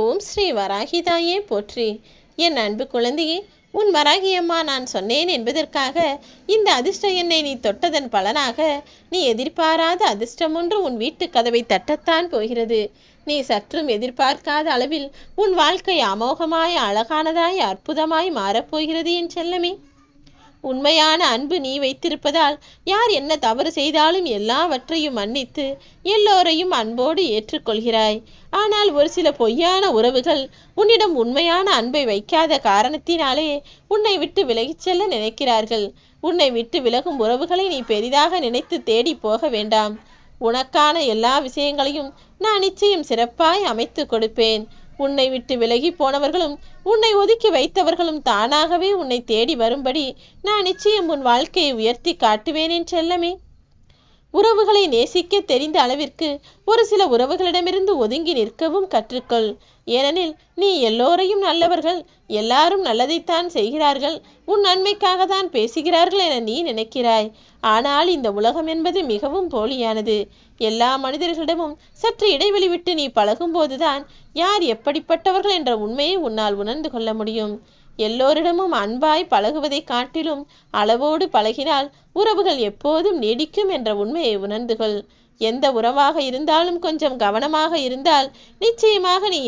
ஓம் ஸ்ரீ வராகிதாயே போற்றி. என் அன்பு குழந்தையே, உன் வராகியம்மா நான் சொன்னேன் என்பதற்காக இந்த அதிர்ஷ்ட எண்ணை நீ தொட்டதன் பலனாக நீ எதிர்பாராத அதிர்ஷ்டம் ஒன்று உன் வீட்டு கதவை தட்டத்தான் போகிறது. நீ சற்றும் எதிர்பார்க்காத அளவில் உன் வாழ்க்கை அமோகமாய், அழகானதாய், அற்புதமாய் மாறப்போகிறது என் செல்லமே. உண்மையான அன்பு நீ வைத்திருப்பதால் யார் என்ன தவறு செய்தாலும் எல்லாவற்றையும் மன்னித்து எல்லோரையும் அன்போடு ஏற்றுக்கொள்கிறாய். ஆனால் ஒரு சில பொய்யான உறவுகள் உன்னிடம் உண்மையான அன்பை வைக்காத காரணத்தினாலே உன்னை விட்டு விலகிச் செல்ல நினைக்கிறார்கள். உன்னை விட்டு விலகும் உறவுகளை நீ பெரிதாக நினைத்து தேடி போக வேண்டாம். உனக்கான எல்லா விஷயங்களையும் நான் நிச்சயம் சிறப்பாய் அமைத்து கொடுப்பேன். உன்னை விட்டு விலகி போனவர்களும் உன்னை ஒதுக்கி வைத்தவர்களும் தானாகவே உன்னை தேடி வரும்படி நான் நிச்சயம் உன் வாழ்க்கையை உயர்த்தி காட்டுவேன் என் செல்லமே. உறவுகளை நேசிக்க தெரிந்த அளவிற்கு ஒரு சில உறவுகளிடமிருந்து ஒதுங்கி நிற்கவும் கற்றுக்கொள். ஏனெனில் நீ எல்லோரையும் நல்லவர்கள், எல்லாரும் நல்லதைத்தான் செய்கிறார்கள், உன் நன்மைக்காக தான் பேசுகிறார்கள் என நீ நினைக்கிறாய். ஆனால் இந்த உலகம் என்பது மிகவும் போலியானது. எல்லா மனிதர்களிடமும் சற்று இடைவெளி விட்டு நீ பழகும்போதுதான் யார் எப்படிப்பட்டவர்கள் என்ற உண்மையை உன்னால் உணர்ந்து கொள்ள முடியும். எல்லோரிடமும் அன்பாய் பழகுவதை காட்டிலும் அளவோடு பழகினால் உறவுகள் எப்போதும் நீடிக்கும் என்ற உண்மையை உணர்ந்து கொள். எந்த உறவாக இருந்தாலும் கொஞ்சம் கவனமாக இருந்தால் நிச்சயமாக நீ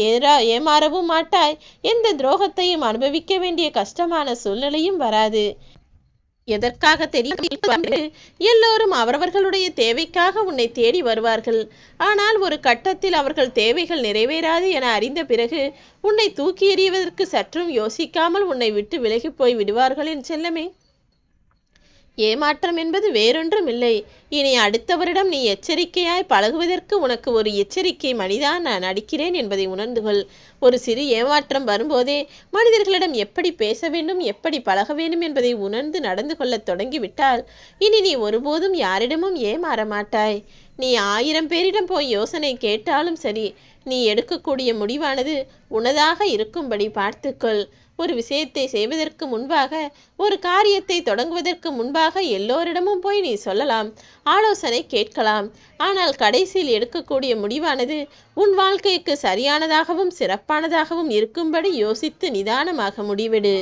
ஏமாறவும் மாட்டாய். எந்த துரோகத்தையும் அனுபவிக்க வேண்டிய கஷ்டமான சூழ்நிலையும் வராது. எதற்காக தெரியும், எல்லோரும் அவரவர்களுடைய தேவைக்காக உன்னை தேடி வருவார்கள். ஆனால் ஒரு கட்டத்தில் அவர்கள் தேவைகள் நிறைவேறாது என அறிந்த பிறகு உன்னை தூக்கி எறிவதற்கு சற்றும் யோசிக்காமல் உன்னை விட்டு விலகி போய் விடுவார்கள் என் செல்லமே. ஏமாற்றம் என்பது வேறொன்றும் இல்லை. இனி அடுத்தவரிடம் நீ எச்சரிக்கையாய் பழகுவதற்கு உனக்கு ஒரு எச்சரிக்கை மணிதான் நான் அடிக்கிறேன் என்பதை உணர்ந்து கொள். ஒரு சிறு ஏமாற்றம் வரும்போதே மனிதர்களிடம் எப்படி பேச வேண்டும், எப்படி பழக வேண்டும் என்பதை உணர்ந்து நடந்து கொள்ளத் தொடங்கிவிட்டால் இனி நீ ஒருபோதும் யாரிடமும் ஏமாற மாட்டாய். நீ 1000 பேரிடம் போய் யோசனை கேட்டாலும் சரி, நீ எடுக்கக்கூடிய முடிவானது உனதாக இருக்கும்படி பார்த்துக்கொள். ஒரு விஷயத்தை செய்வதற்கு முன்பாக, ஒரு காரியத்தை தொடங்குவதற்கு முன்பாக எல்லோரிடமும் போய் நீ சொல்லலாம், ஆலோசனை கேட்கலாம். ஆனால் கடைசியில் எடுக்கக்கூடிய முடிவானது உன் வாழ்க்கைக்கு சரியானதாகவும் சிறப்பானதாகவும் இருக்கும்படி யோசித்து நிதானமாக முடிவெடு.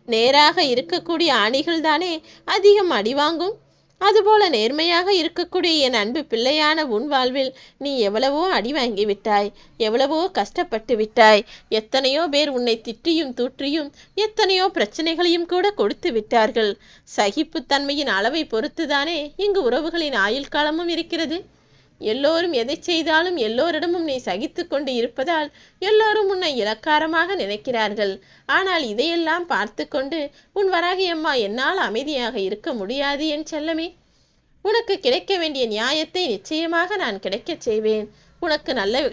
நேராக இருக்கக்கூடிய ஆணிகள் தானே அதிகம் அடிவாங்கும். அதுபோல நேர்மையாக இருக்கக்கூடிய என் அன்பு பிள்ளையான உன் வாழ்வில் நீ எவ்வளவோ அடி வாங்கி விட்டாய், எவ்வளவோ கஷ்டப்பட்டு விட்டாய். எத்தனையோ பேர் உன்னை திட்டியும் தூற்றியும் எத்தனையோ பிரச்சனைகளையும் கூட கொடுத்து விட்டார்கள். சகிப்புத்தன்மையின் அளவை பொறுத்துதானே இங்கு உறவுகளின் ஆயுள் காலமும் இருக்கிறது. எல்லோரும் எதை செய்தாலும் எல்லோரிடமும் நீ சகித்து கொண்டு இருப்பதால் எல்லோரும் உன்னை இலக்காரமாக நினைக்கிறார்கள். ஆனால் இதையெல்லாம் பார்த்து கொண்டு உன் வராகியம்மா என்னால் அமைதியாக இருக்க முடியாது என் செல்லமே. உனக்கு கிடைக்க வேண்டிய நியாயத்தை நிச்சயமாக நான் கிடைக்கச் செய்வேன். உனக்கு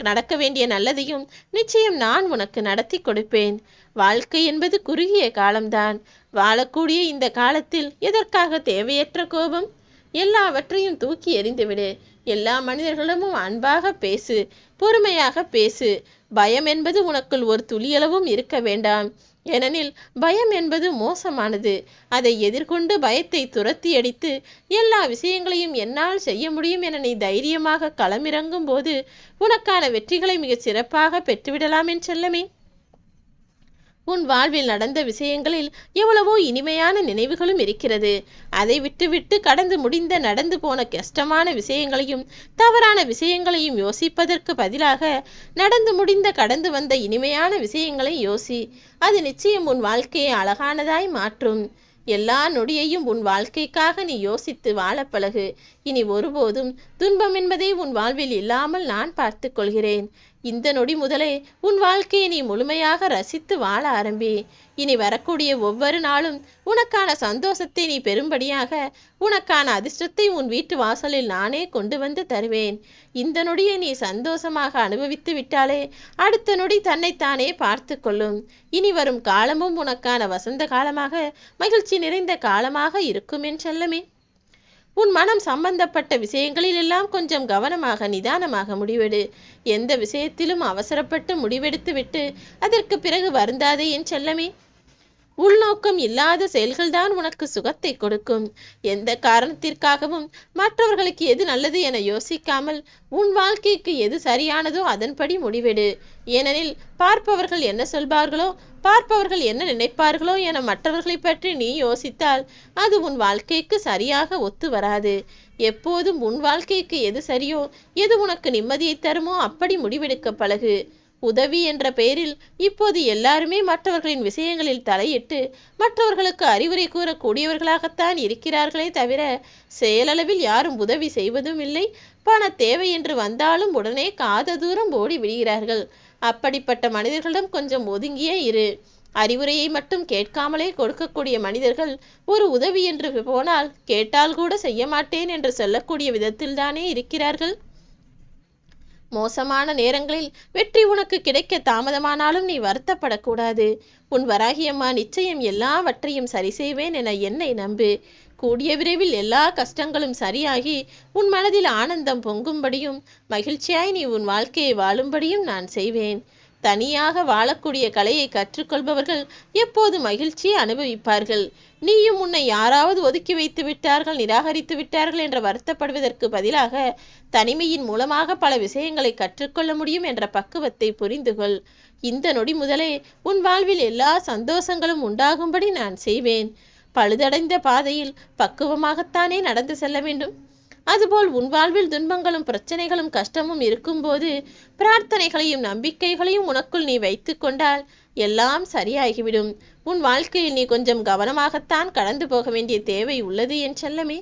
நடக்க வேண்டிய நல்லதையும் நிச்சயம் நான் உனக்கு நடத்தி கொடுப்பேன். வாழ்க்கை என்பது குறுகிய காலம்தான். வாழக்கூடிய இந்த காலத்தில் எதற்காக தேவையற்ற கோபம்? எல்லாவற்றையும் தூக்கி எறிந்துவிடு. எல்லா மனிதர்களிடமும் அன்பாக பேசு, பொறுமையாக பேசு. பயம் என்பது உனக்குள் ஒரு துளியளவும் இருக்க வேண்டாம். ஏனெனில் பயம் என்பது மோசமானது. அதை எதிர்கொண்டு பயத்தை துரத்தி அடித்து எல்லா விஷயங்களையும் என்னால் செய்ய முடியும் என நீ தைரியமாக களமிறங்கும் போது உனக்கான வெற்றிகளை மிக சிறப்பாக பெற்றுவிடலாம் என் செல்லமே. உன் வாழ்வில் நடந்த விஷயங்களில் எவ்வளவோ இனிமையான நினைவுகளும் இருக்கிறது. அதை விட்டுவிட்டு நடந்து போன கஷ்டமான விஷயங்களையும் தவறான விஷயங்களையும் யோசிப்பதற்கு பதிலாக கடந்து வந்த இனிமையான விஷயங்களை யோசி. அது நிச்சயம் உன் வாழ்க்கையை அழகானதாய் மாற்றும். எல்லா நொடியையும் உன் வாழ்க்கைக்காக நீ யோசித்து வாழ பழகு. இனி ஒருபோதும் துன்பம் என்பதை உன் வாழ்வில் இல்லாமல் நான் பார்த்து கொள்கிறேன். இந்த நொடி முதலே உன் வாழ்க்கையை நீ முழுமையாக ரசித்து வாழ ஆரம்பி. இனி வரக்கூடிய ஒவ்வொரு நாளும் உனக்கான சந்தோஷத்தை நீ பெறும்படியாக உனக்கான அதிர்ஷ்டத்தை உன் வீட்டு வாசலில் நானே கொண்டு வந்து தருவேன். இந்த நொடியை நீ சந்தோஷமாக அனுபவித்து விட்டாலே அடுத்த நொடி தன்னைத்தானே பார்த்து கொள்ளும். இனி வரும் காலமும் உனக்கான வசந்த காலமாக, மகிழ்ச்சி நிறைந்த காலமாக இருக்கும் என் செல்லமே. உன் மனம் சம்பந்தப்பட்ட விஷயங்களில் எல்லாம் கொஞ்சம் கவனமாக நிதானமாக முடிவெடு. எந்த விஷயத்திலும் அவசரப்பட்டு முடிவெடுத்து விட்டு அதற்கு பிறகு வருந்தாதே என் செல்லமே. உள்நோக்கம் இல்லாத செயல்கள்தான் உனக்கு சுகத்தை கொடுக்கும். எந்த காரணத்திற்காகவும் மற்றவர்களுக்கு எது நல்லது என யோசிக்காமல் உன் வாழ்க்கைக்கு எது சரியானதோ அதன்படி முடிவெடு. ஏனெனில் பார்ப்பவர்கள் என்ன சொல்வார்களோ, பார்ப்பவர்கள் என்ன நினைப்பார்களோ என மற்றவர்களை பற்றி நீ யோசித்தால் அது உன் வாழ்க்கைக்கு சரியாக ஒத்து வராது. எப்போதும் உன் வாழ்க்கைக்கு எது சரியோ, எது உனக்கு நிம்மதியை தருமோ அப்படி முடிவெடுக்க பழகு. உதவி என்ற பெயரில் இப்போது எல்லாருமே மற்றவர்களின் விஷயங்களில் தலையிட்டு மற்றவர்களுக்கு அறிவுரை கூறக்கூடியவர்களாகத்தான் இருக்கிறார்களே தவிர செயலளவில் யாரும் உதவி செய்வதும் இல்லை. பண தேவை என்று வந்தாலும் உடனே காத தூரம் ஓடி விடுகிறார்கள். அப்படிப்பட்ட மனிதர்களிடம் கொஞ்சம் ஒதுங்கியே இரு. அறிவுரையை மட்டும் கேட்காமலே கொடுக்கக்கூடிய மனிதர்கள் ஒரு உதவி என்று போனால் கேட்டால் கூட செய்ய மாட்டேன் என்று சொல்லக்கூடிய விதத்தில்தானே இருக்கிறார்கள். மோசமான நேரங்களில் வெற்றி உனக்கு கிடைக்க தாமதமானாலும் நீ வருத்தப்படக்கூடாது. உன் வராகியம்மா நிச்சயம் எல்லாவற்றையும் சரி செய்வேன் என என்னை நம்பு. கூடிய விரைவில் எல்லா கஷ்டங்களும் சரியாகி உன் மனதில் ஆனந்தம் பொங்கும்படியும் மகிழ்ச்சியாய் நீ உன் வாழ்க்கையை வாழும்படியும் நான் செய்வேன். தனியாக வாழக்கூடிய கலையை கற்றுக்கொள்பவர்கள் எப்போது மகிழ்ச்சியை அனுபவிப்பார்கள். நீயும் உன்னை யாராவது ஒதுக்கி வைத்து விட்டார்கள், நிராகரித்து விட்டார்கள் என்று வருத்தப்படுவதற்கு பதிலாக தனிமையின் மூலமாக பல விஷயங்களை கற்றுக்கொள்ள முடியும் என்ற பக்குவத்தை புரிந்துகொள். இந்த நொடி முதலே உன் வாழ்வில் எல்லா சந்தோஷங்களும் உண்டாகும்படி நான் செய்வேன். பழுதடைந்த பாதையில் பக்குவமாகத்தானே நடந்து செல்ல வேண்டும். அதுபோல் உன் வாழ்வில் துன்பங்களும் பிரச்சனைகளும் கஷ்டமும் இருக்கும்போது பிரார்த்தனைகளையும் நம்பிக்கைகளையும் உனக்குள் நீ வைத்து கொண்டால் எல்லாம் சரியாகிவிடும். உன் வாழ்க்கையில் நீ கொஞ்சம் கவனமாகத்தான் கடந்து போக வேண்டிய தேவை உள்ளது என் செல்லமே.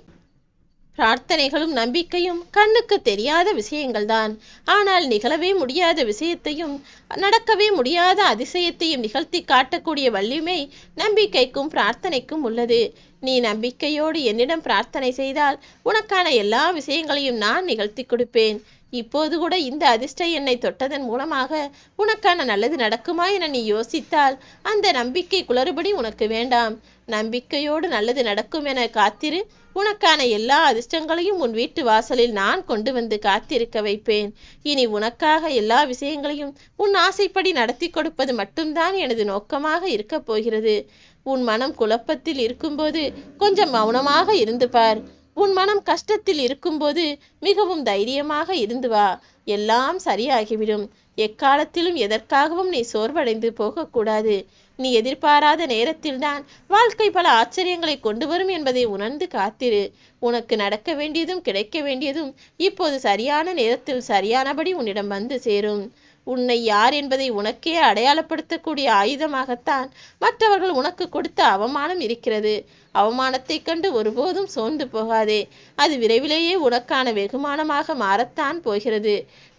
பிரார்த்தனைகளும் நம்பிக்கையும் கண்ணுக்கு தெரியாத விஷயங்கள்தான். ஆனால் நிகழவே முடியாத விஷயத்தையும் நடக்கவே முடியாத அதிசயத்தையும் நிகழ்த்தி காட்டக்கூடிய வலிமை நம்பிக்கைக்கும் பிரார்த்தனைக்கும் உள்ளது. நீ நம்பிக்கையோடு என்னிடம் பிரார்த்தனை செய்தால் உனக்கான எல்லா விஷயங்களையும் நான் நிகழ்த்தி கொடுப்பேன். இப்போது கூட இந்த அதிர்ஷ்ட எண்ணை தொட்டதன் மூலமாக உனக்கான நல்லது நடக்குமா என நீ யோசித்தால் அந்த நம்பிக்கை குளறுபடி உனக்கு வேண்டாம். நம்பிக்கையோடு நல்லது நடக்கும் என காத்திரு. உனக்கான எல்லா அதிர்ஷ்டங்களையும் உன் வீட்டு வாசலில் நான் கொண்டு வந்து காத்திருக்க வைப்பேன். இனி உனக்காக எல்லா விஷயங்களையும் உன் ஆசைப்படி நடத்தி கொடுப்பது மட்டும்தான் எனது நோக்கமாக இருக்க போகிறது. உன் மனம் குழப்பத்தில் இருக்கும்போது கொஞ்சம் மௌனமாக இருந்து பார். உன் மனம் கஷ்டத்தில் இருக்கும்போது மிகவும் தைரியமாக இருந்து வா. எல்லாம் சரியாகிவிடும். எக்காலத்திலும் எதற்காகவும் நீ சோர்வடைந்து போகக்கூடாது. நீ எதிர்பாராத நேரத்தில்தான் வாழ்க்கை பல ஆச்சரியங்களை கொண்டு வரும் என்பதை உணர்ந்து காத்திரு. உனக்கு நடக்க வேண்டியதும் கிடைக்க வேண்டியதும் இப்போது சரியான நேரத்தில் சரியானபடி உன்னிடம் வந்து சேரும். உன்னை யார் என்பதை உனக்கே அடையாளப்படுத்தக்கூடிய ஆயுதமாகத்தான் மற்றவர்கள் உனக்கு கொடுத்த அவமானம் இருக்கிறது. அவமானத்தை கண்டு ஒருபோதும் சோர்ந்து போகாதே. அது விரைவிலேயே உனக்கான வெகுமானமாக மாறத்தான் போகிறது.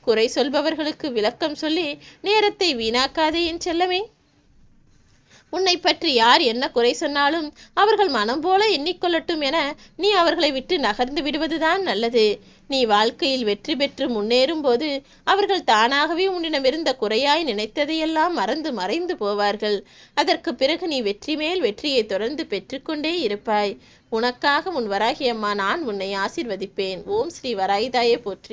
குறை சொல்பவர்களுக்கு விளக்கம் சொல்லி நேரத்தை வீணாக்காதே என் செல்லமே. உன்னை பற்றி யார் என்ன குறை சொன்னாலும் அவர்கள் மனம் போல எண்ணிக்கொள்ளட்டும் என நீ அவர்களை விட்டு நகர்ந்து விடுவதுதான் நல்லது. நீ வாழ்க்கையில் வெற்றி பெற்று முன்னேறும் போது அவர்கள் தானாகவே உன்னிடமிருந்த குறையாய் நினைத்ததையெல்லாம் மறந்து மறைந்து போவார்கள். அதற்கு பிறகு நீ வெற்றி மேல் வெற்றியை தொடர்ந்து பெற்றுக்கொண்டே இருப்பாய். உனக்காக உன் வராகி அம்மா நான் உன்னை ஆசீர்வதிப்பேன். ஓம் ஸ்ரீ வராகிதாயே போற்றி.